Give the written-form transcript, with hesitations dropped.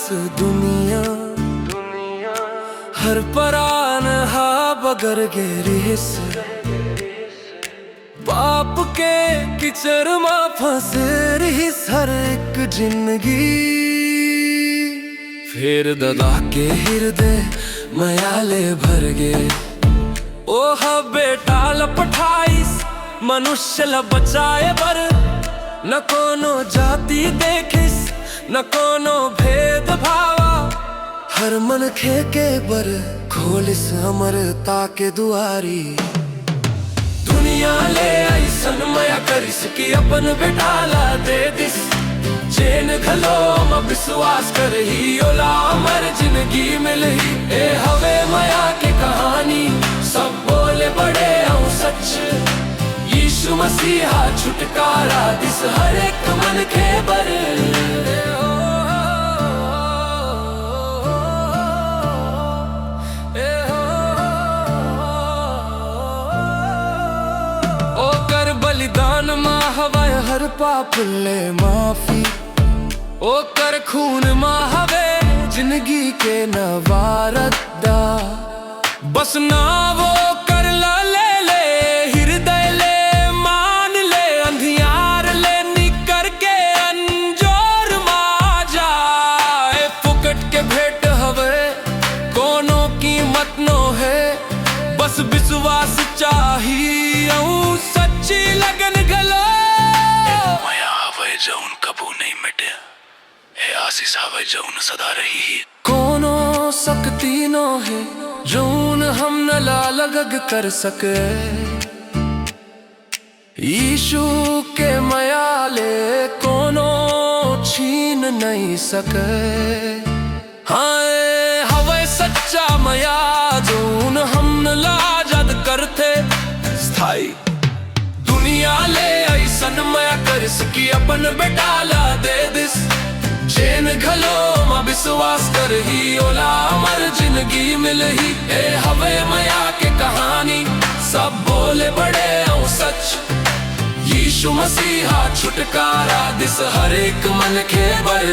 दुनिया हर परान हा बगर गेरिस बाप के किचर मा फंसे रही हर एक जिंदगी। फिर ददा के हृदय मयाले भर गे ओह बेटा लपठाइस मनुष्य ल बचाए बर न कोनो जाति देखिस न कोनो भेद भावा हर मन खे के बर खोलिस अमरता के दुआरी। दुनिया ले ऐसन मया करिस कि अपन बेटा ला दे दिस चैन घलो म विश्वास कर ही ओला अमर जिंदगी मिलही। ए हवे मया के कहानी सब बोले बड़े हूँ सच यीशु मसीहा छुटकारा दिस हर एक मन के बर। ओ कर बलिदान मा हवा हर पाप ले माफी ओ कर खून मा हवे जिंदगी के नवारत दा बस ना वो कर ला ले ले हृदय ले मान ले अंधियार ले निकर के अंजोर मा जाए फुकट के भेंट हवे कोनो कीमत नो है बस विश्वास चाहिए सच्ची लगन गलो। मया हवे जौन कबू नहीं मिटे है आशीष हवे जौन सदा रही है। कोनो शक्ति नो है जौन हम न लालग कर सके यीशु के मयाले कोनो छीन नहीं सके। हाय हवे सच्चा मया जौन हम न लाजद करते स्थाई दुनिया ले ऐसन मया कर सकी अपन बेटा ला दे दिस चैन घलो म विश्वास कर ही ओला अमर जिंदगी मिलही। ए हवे मया के कहानी सब बोले बड़े हूँ सच यीशु मसीहा छुटकारा दिस हर एक मन के बर।